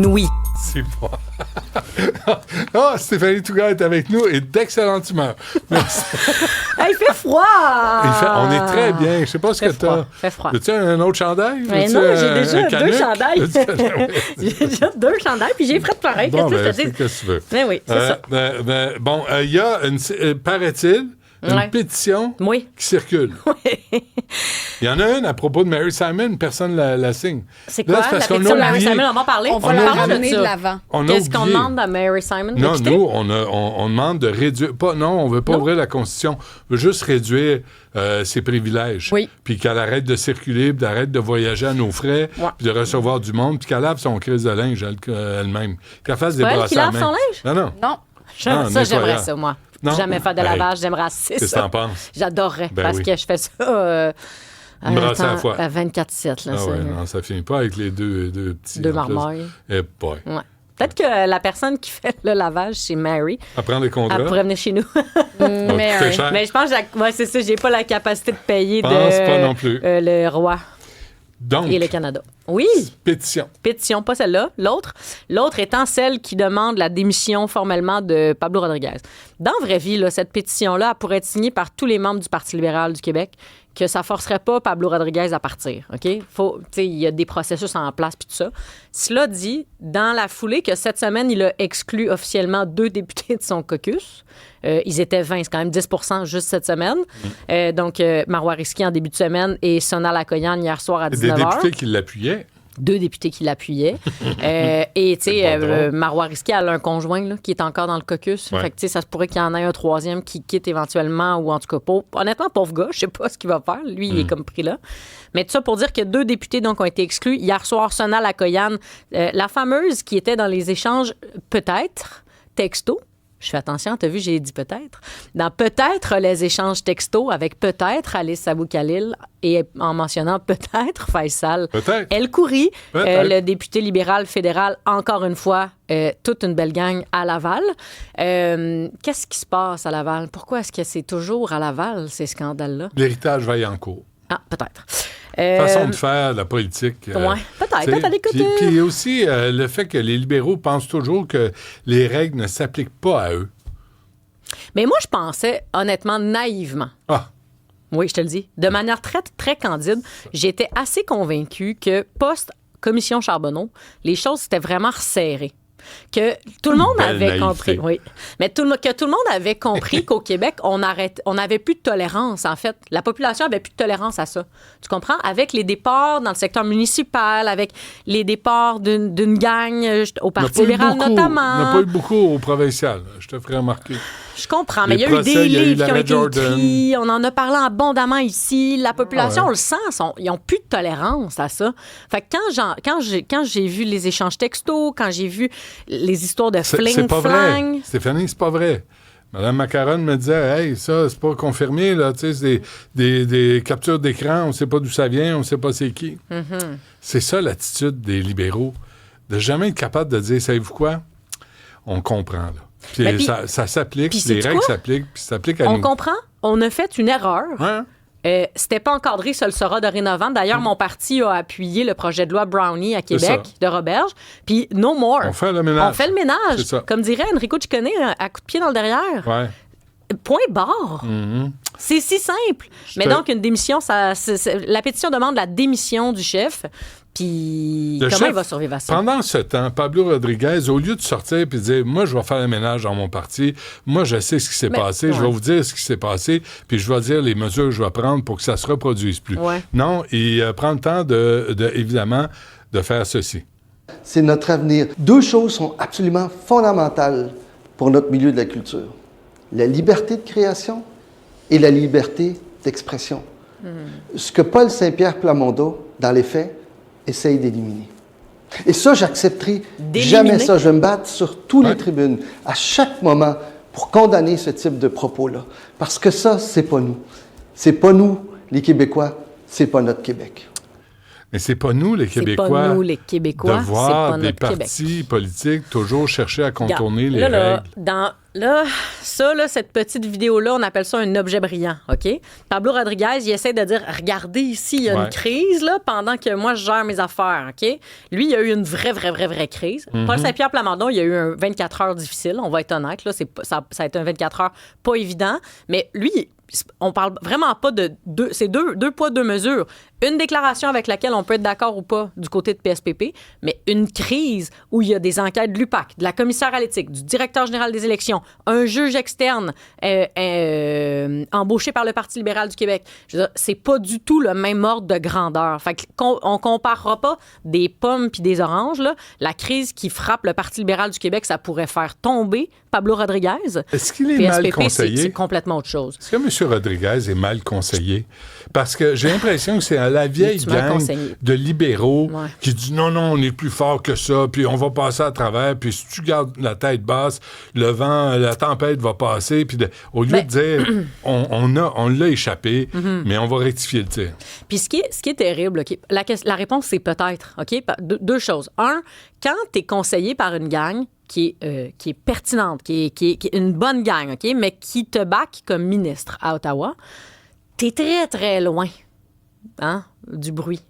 Oui. C'est pas. Ah, Stéphanie Touga est avec nous et d'excellente humeur. Merci. Il fait froid! On est très bien. Je sais pas ce que tu as. Fait froid. As-tu un autre chandail? Mais non, j'ai déjà 2 chandails. J'ai déjà 2 chandails, puis j'ai frais de pareil. Bon, Qu'est-ce que je te dis? qu'est-ce que tu veux? Mais oui, c'est ça. Bon, il y a, paraît-il, une pétition qui circule. Oui. Il y en a une à propos de Mary Simon, personne la signe. C'est quoi la pétition de Mary Simon? On va en parler. On va la ramener de l'avant. Qu'est-ce qu'on demande à Mary Simon? Non, nous, on demande de réduire... on ne veut pas ouvrir la Constitution. On veut juste réduire ses privilèges. Oui. Puis qu'elle arrête de circuler, puis d'arrête de voyager à nos frais, puis de recevoir du monde, puis qu'elle lave son crise de linge elle-même. Qu'elle fasse des brasses à main. C'est pas elle qui lave son linge? Non. Ça, j'aimerais ça, moi. Non? Jamais faire de lavage, j'aimerais assez ça. Qu'est-ce que t'en penses? J'adorerais, parce que je fais ça... Une brasse à la fois. À 24/7. Non, ça finit pas avec les deux petits... 2 marmailles. Eh boy. Ouais. Peut-être que la personne qui fait le lavage, c'est Mary. À prendre les contrats. Elle pourrait venir chez nous. Mais je pense que c'est ça, j'ai pas la capacité de payer pas non plus. Le roi. Donc, et le Canada. Oui. Pétition, pas celle-là. L'autre étant celle qui demande la démission formellement de Pablo Rodriguez. Dans la vraie vie, là, cette pétition-là pourrait être signée par tous les membres du Parti libéral du Québec, que ça forcerait pas Pablo Rodriguez à partir. OK? Il y a des processus en place puis tout ça. Cela dit, dans la foulée que cette semaine, il a exclu officiellement 2 députés de son caucus. Ils étaient 20, c'est quand même 10 juste cette semaine. Donc, Marois Risky en début de semaine et Sonal Akoyan hier soir à 19h. Des députés qui l'appuyaient. 2 députés qui l'appuyaient. Et, tu sais, Marois Risky, elle a un conjoint là, qui est encore dans le caucus. Ouais. Fait que, tu sais, ça se pourrait qu'il y en ait un 3e qui quitte éventuellement, ou en tout cas, honnêtement, pauvre gars, je sais pas ce qu'il va faire. Lui, il est comme pris là. Mais tout ça pour dire que 2 députés, donc, ont été exclus. Hier soir, Sonal Akoyan, la fameuse qui était dans les échanges, peut-être, texto. Je fais attention, t'as vu, j'ai dit peut-être. Dans peut-être les échanges textos avec peut-être Alice Sabou-Khalil et en mentionnant peut-être Faisal El-Khoury, le député libéral fédéral, encore une fois, toute une belle gang à Laval. Qu'est-ce qui se passe à Laval? Pourquoi est-ce que c'est toujours à Laval, ces scandales-là? L'héritage Vaillancourt. Ah, peut-être. Façon de faire la politique. Oui, peut-être à l'écouter. Puis aussi, le fait que les libéraux pensent toujours que les règles ne s'appliquent pas à eux. Mais moi, je pensais, honnêtement, naïvement. Ah! Oui, je te le dis. De manière très, très candide, j'étais assez convaincue que post-commission Charbonneau, les choses s'étaient vraiment resserrées. Que tout le monde avait compris, oui. Mais que tout le monde avait compris qu'au Québec, on n'avait plus de tolérance, en fait. La population avait plus de tolérance à ça. Tu comprends? Avec les départs dans le secteur municipal, avec les départs d'une gang au Parti libéral, notamment. Il n'y en a pas eu beaucoup au provincial, je te ferai remarquer. Je comprends, mais il y a eu des livres qui ont été écrits, on en a parlé abondamment ici. La population, on le sent, ils n'ont plus de tolérance à ça. Fait que quand j'ai vu les échanges textos, quand j'ai vu les histoires de fling-flang... C'est pas vrai, Stéphanie, c'est pas vrai. Mme Macaron me disait, hey, ça, c'est pas confirmé, là, tu sais, c'est des captures d'écran, on sait pas d'où ça vient, on sait pas c'est qui. Mm-hmm. C'est ça l'attitude des libéraux, de jamais être capable de dire, savez-vous quoi? On comprend, là. Puis ça s'applique, les règles s'appliquent, puis ça s'applique à nous. On comprend, on a fait une erreur. Ouais. C'était pas encadré, ça le sera dorénavant. D'ailleurs, mon parti a appuyé le projet de loi Brownie à Québec de Roberge. Puis no more. On fait le ménage. On fait le ménage. C'est ça. Comme dirait Enrico Ciccone, à coup de pied dans le derrière. Ouais. Point barre. Mm-hmm. C'est si simple. Mais donc, une démission, la pétition demande la démission du chef. Puis comment il va survivre à ça? Pendant ce temps, Pablo Rodriguez, au lieu de sortir et de dire « Moi, je vais faire le ménage dans mon parti. Moi, je sais ce qui s'est passé. Je vais vous dire ce qui s'est passé. Puis je vais dire les mesures que je vais prendre pour que ça ne se reproduise plus. Ouais. » Non, il prend le temps, évidemment, de faire ceci. C'est notre avenir. 2 choses sont absolument fondamentales pour notre milieu de la culture. La liberté de création et la liberté d'expression. Ce que Paul Saint-Pierre Plamondon, dans les faits, essaye d'éliminer. Et ça, j'accepterai jamais ça. Je vais me battre sur toutes les tribunes, à chaque moment, pour condamner ce type de propos-là. Parce que ça, c'est pas nous. C'est pas nous, les Québécois, c'est pas notre Québec. Mais c'est pas nous, les Québécois, C'est pas nous, les Québécois. de voir c'est pas des notre Québec. partis politiques toujours chercher à contourner les Regarde, règles. Cette petite vidéo-là, on appelle ça un objet brillant, OK? Pablo Rodriguez, il essaie de dire, regardez ici, il y a une crise, là, pendant que moi, je gère mes affaires, OK? Lui, il y a eu une vraie crise. Paul Saint-Pierre Plamondon, il y a eu un 24 heures difficile, on va être honnête, là, ça a été un 24 heures pas évident, mais lui, on parle vraiment pas de deux... C'est deux poids, deux mesures. Une déclaration avec laquelle on peut être d'accord ou pas du côté de PSPP, mais une crise où il y a des enquêtes de l'UPAC, de la commissaire à l'éthique, du directeur général des élections, un juge externe embauché par le Parti libéral du Québec. Je veux dire, c'est pas du tout le même ordre de grandeur. Fait qu'on comparera pas des pommes puis des oranges, là. La crise qui frappe le Parti libéral du Québec, ça pourrait faire tomber Pablo Rodriguez. Est-ce qu'il est mal PSPP, conseillé? c'est complètement autre chose. Est-ce que M. Rodriguez est mal conseillé? Parce que j'ai l'impression que c'est la vieille gang de libéraux qui dit non, on est plus fort que ça, puis on va passer à travers, puis si tu gardes la tête basse, le vent, la tempête va passer, puis au lieu de dire on l'a échappé, mais on va rectifier le tir. Puis ce qui est terrible, okay, la réponse, c'est peut-être. OK? Deux choses. Un, quand tu es conseillé par une gang qui est pertinente, qui est une bonne gang, OK, mais qui te back comme ministre à Ottawa, t'es très, très loin du bruit.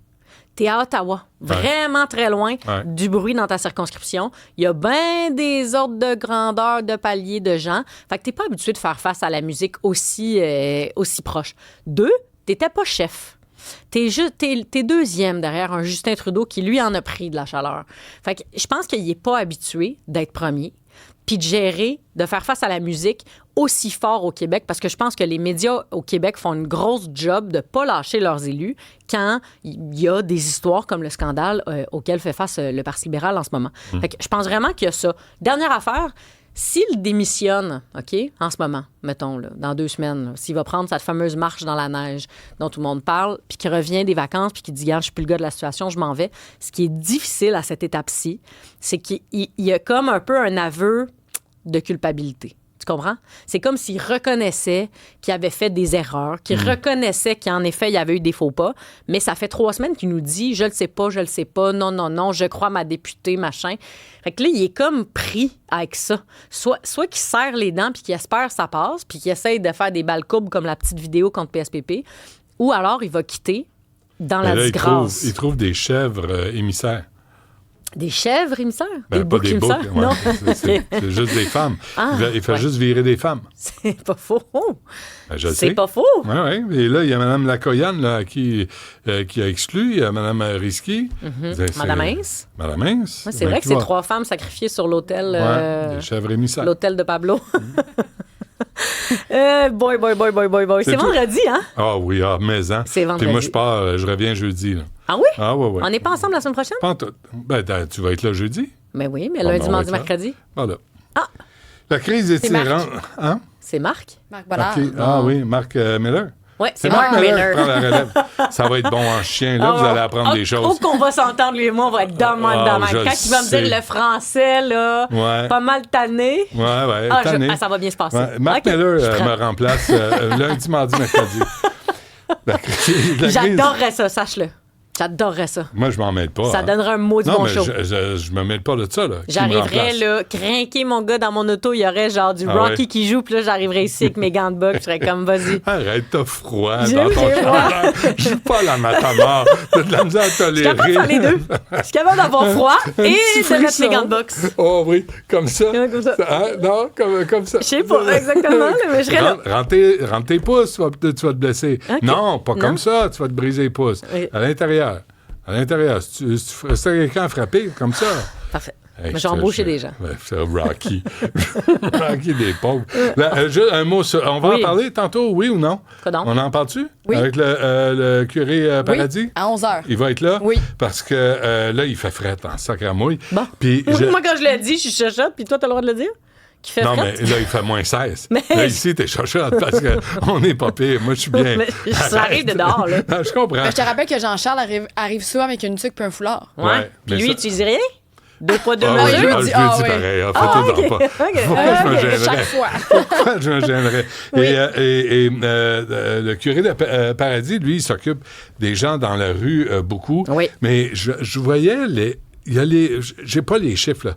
T'es à Ottawa, vraiment très loin du bruit dans ta circonscription. Il y a bien des ordres de grandeur, de paliers de gens. Fait que t'es pas habitué de faire face à la musique aussi proche. Deux, t'étais pas chef. T'es deuxième derrière un Justin Trudeau qui, lui, en a pris de la chaleur. Fait que je pense qu'il n'est pas habitué d'être premier puis de gérer, de faire face à la musique aussi fort au Québec, parce que je pense que les médias au Québec font une grosse job de ne pas lâcher leurs élus quand il y a des histoires comme le scandale auquel fait face le Parti libéral en ce moment. Fait que je pense vraiment qu'il y a ça. Dernière affaire, s'il démissionne, OK, en ce moment, mettons, là, dans 2 semaines, là, s'il va prendre cette fameuse marche dans la neige dont tout le monde parle, puis qu'il revient des vacances, puis qu'il dit « Regarde, je suis plus le gars de la situation, je m'en vais », ce qui est difficile à cette étape-ci, c'est qu'il y a comme un peu un aveu de culpabilité. Tu comprends? C'est comme s'il reconnaissait qu'il avait fait des erreurs, qu'il reconnaissait qu'en effet, il y avait eu des faux pas, mais ça fait 3 semaines qu'il nous dit « Je le sais pas, non, je crois ma députée, machin ». Fait que là, il est comme pris avec ça. Soit qu'il serre les dents puis qu'il espère que ça passe, puis qu'il essaye de faire des balles courbes comme la petite vidéo contre PSPP, ou alors il va quitter dans la disgrâce. Il trouve des chèvres émissaires. Des chèvres émissaires? Ben, des boucs émissaires? Ouais, non. C'est juste des femmes. Il fait juste virer des femmes. C'est pas faux. Ben, je le c'est sais. pas faux. Oui. Et là, il y a Mme Lacoyane là, qui a exclu. Il y a Mme Risky. Mme Hintz. Mme Hintz. Ouais, c'est vrai que c'est 3 femmes sacrifiées sur l'hôtel. Des chèvres émissaires. L'hôtel de Pablo. Boy. C'est vendredi, hein? Ah oui, mais hein. C'est vendredi. Puis moi, je pars, je reviens jeudi. Là. Ah oui? Ah oui. On n'est pas ensemble la semaine prochaine? Pas en tout. Ben, tu vas être là jeudi? Mais oui, mais lundi, mardi, mercredi. Voilà. Ah! La crise est tirante. Hein? C'est Marc? Marc Bollard. Okay. Ah oui, Marc Miller. Oui, c'est Marc Miller. Prend la relève. Ça va être bon en chien. Là, vous allez apprendre des choses. Je trouve qu'on va s'entendre, lui et moi, on va être demain. Quand il va me dire le français, là, pas mal tanné. Ouais, tanné. Ça va bien se passer. Ouais. Marc Miller me remplace lundi, mardi, mercredi. J'adorerais ça, sache-le. J'adorerais ça. Moi, je m'en mêle pas. Ça donnerait un mot de bon show. Je me mêle pas de ça. Là. J'arriverais, là, crinquer mon gars dans mon auto. Il y aurait genre du Rocky qui joue. Puis là, j'arriverais ici avec mes gants de boxe. Je serais comme, vas-y. Arrête, t'as froid dans ton chandail. Je suis pas la matamor. T'as de la misère à tolérer. Je suis capable de faire les deux. Je suis capable d'avoir froid et de mettre mes gants de boxe. Oh oui, comme ça. Comme ça. Non, comme ça. Je sais pas exactement, mais je serais là. Rentre tes pouces, tu vas te blesser. Okay. Non, pas comme ça. Tu vas te briser les pouces. Oui. À l'intérieur. Si tu quelqu'un à frapper, comme ça. Parfait. Hey, j'ai embauché des gens. C'est Rocky. Rocky des pauvres. Là, juste un mot sur... On va en parler tantôt, oui ou non? Quoi donc? On en parle-tu? Oui. Avec le curé Paradis? Oui, à 11h. Il va être là? Oui. Parce que là, il fait fret en sac à mouille. Bon. Puis moi, quand je l'ai dit, je suis chochotte, puis toi, t'as le droit de le dire? Non, mais là, il fait moins 16. Mais... Là, ici, t'es chochotte parce qu'on n'est pas pire. Moi, je suis bien. Mais ça arrive de dehors, là. Non, je comprends. Mais je te rappelle que Jean-Charles arrive souvent avec une tuque et un foulard. Ouais. Puis lui, tu dis rien? 2 poids, 2 Ah, mesures. je lui ai dit Ah, oui. pareil. OK. Faites-en pas. OK. Pourquoi je me OK. gênerais? Chaque fois. Pourquoi je me gênerais? Oui. Et le curé de Paradis, lui, il s'occupe des gens dans la rue beaucoup. Oui. Mais je voyais il y a j'ai pas les chiffres, là.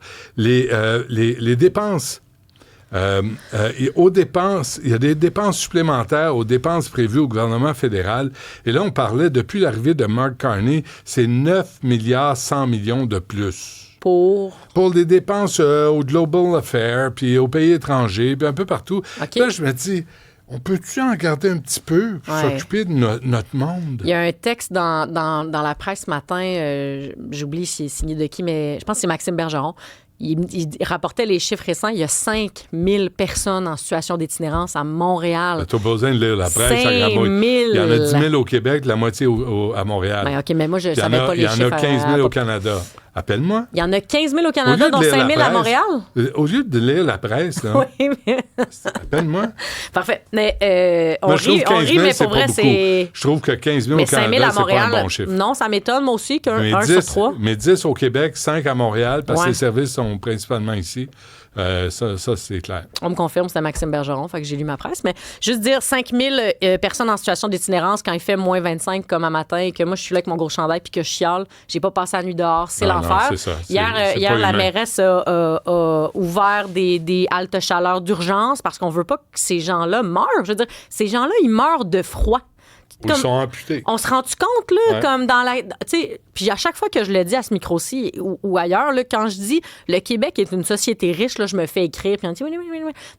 Les dépenses. Aux dépenses, il y a des dépenses supplémentaires aux dépenses prévues au gouvernement fédéral. Et là, on parlait, depuis l'arrivée de Mark Carney, c'est 9 milliards 100 millions de plus. Pour Des dépenses au Global Affair, puis aux pays étrangers, puis un peu partout. OK. Là, je me dis, on peut-tu en garder un petit peu pour Ouais. s'occuper de notre monde? Il y a un texte dans la presse ce matin, j'oublie s'il est signé de qui, mais je pense que c'est Maxime Bergeron. Il rapportait les chiffres récents. Il y a 5000 personnes en situation d'itinérance à Montréal. T'as pas besoin de lire la presse. 5000. Il y en a 10 000 au Québec, la moitié à Montréal. Ben, OK, mais moi, je ne Puis savais pas les chiffres. Il y en a 15 000 au Canada. Appelle-moi. Il y en a 15 000 au Au Canada, lieu de dont lire 5 000 la à presse, Montréal. Au lieu de lire la presse, là, Oui, mais... appelle-moi. Parfait. Mais on Moi, je trouve rit, 15 000, mais pour pas vrai, beaucoup. c'est... Je trouve que 15 000 Mais au 5 000 Canada, à c'est pas Montréal, un bon chiffre. non, ça m'étonne, moi aussi, qu'un Mais 1 sur 3. Mais 10 au Québec, 5 à Montréal, parce que Ouais. les services sont principalement ici. Ça, c'est clair. On me confirme, c'était Maxime Bergeron, fait que j'ai lu ma presse. Mais juste dire 5 000 personnes en situation d'itinérance quand il fait moins 25 comme un matin et que moi, je suis là avec mon gros chandail puis que je chiale, j'ai pas passé la nuit dehors, c'est Non, l'enfer. non, c'est ça. Hier, C'est hier pas la humain. mairesse a ouvert des haltes chaleur d'urgence parce qu'on veut pas que ces gens-là meurent. Je veux dire, ces gens-là, ils meurent de froid. Ou ils sont amputés. On se rend-tu compte, là, Ouais. comme dans la... Tu sais, puis à chaque fois que je le dis à ce micro-ci ou ailleurs, là, quand je dis le Québec est une société riche, là, je me fais écrire, puis on dit oui.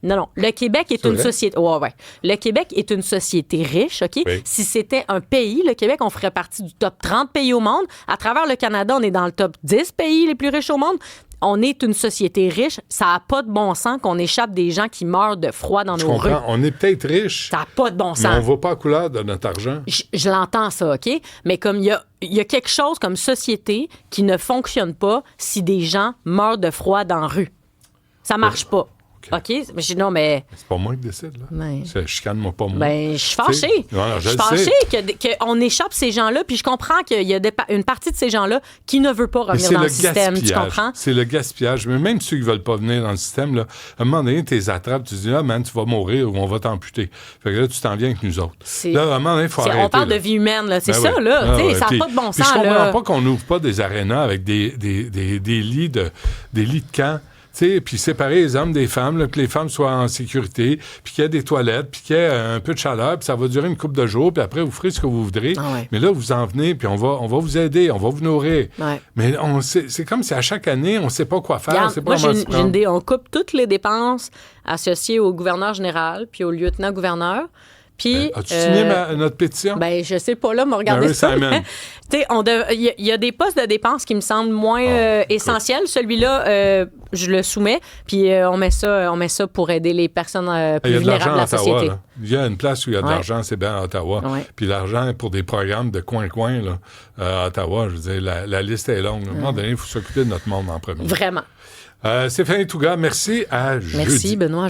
Non, non. Le Québec est C'est une vrai? société... Ouais. Le Québec est une société riche, OK? Oui. Si c'était un pays, le Québec, on ferait partie du top 30 pays au monde. À travers le Canada, on est dans le top 10 pays les plus riches au monde. On est une société riche. Ça n'a pas de bon sens qu'on échappe des gens qui meurent de froid dans Je nos rues. comprends. On est peut-être riche, Ça n'a pas de bon mais sens. on ne voit pas la couleur de notre argent. Je l'entends, ça, OK? Mais comme il y a quelque chose comme société qui ne fonctionne pas si des gens meurent de froid dans la rue. Ça marche pas. OK? Mais je dis non, mais... C'est pas moi qui décide, là. Ben- Chicane-moi pas moi. Ben, je suis fâchée. Tu sais, non, Je je suis le fâchée qu'on échappe ces gens-là, puis je comprends qu'il y a une partie de ces gens-là qui ne veut pas Mais revenir c'est dans le le système. Tu gaspillage. comprends? C'est le gaspillage. Mais même ceux qui veulent pas venir dans le système, là, à un moment donné, tu les attrapes, tu dis, ah, man, tu vas mourir ou on va t'amputer. Fait que là, tu t'en viens avec nous autres. Là, à un moment donné, il faut arrêter. On parle là. de vie humaine, là. C'est Ben ça, oui. là. Ah Tu sais, ouais. ça n'a Puis- pas de bon puis sens, je comprends là. pas qu'on n'ouvre pas des arénas avec des lits de camp. Tu sais, puis séparer les hommes des femmes, là, que les femmes soient en sécurité, puis qu'il y ait des toilettes, puis qu'il y ait un peu de chaleur, puis ça va durer une couple de jours, puis après, vous ferez ce que vous voudrez. Ah ouais. Mais là, vous en venez, puis on va vous aider, on va vous nourrir. Ouais. Mais c'est comme si à chaque année, on ne sait pas quoi faire, on Regarde, ne sait pas moi, comment j'ai se une prendre. idée. On coupe toutes les dépenses associées au gouverneur général puis au lieutenant-gouverneur. Puis, As-tu signé notre pétition? ben, je sais pas, là, mais regardez Mary ça. Simon. Tu sais, il y a des postes de dépenses qui me semblent moins essentiels. Celui-là, je le soumets, puis on met ça pour aider les personnes Il plus y a de l'argent vulnérables de à la Ottawa. société. Là. Il y a une place où il y a de Ouais. l'argent, c'est bien à Ottawa. Ouais. Puis l'argent pour des programmes de coin-coin là, à Ottawa, je veux dire, la liste est longue. À un moment donné, il faut s'occuper de notre monde en premier. Vraiment. Stéphanie Touga, merci. À Merci, jeudi. Benoît.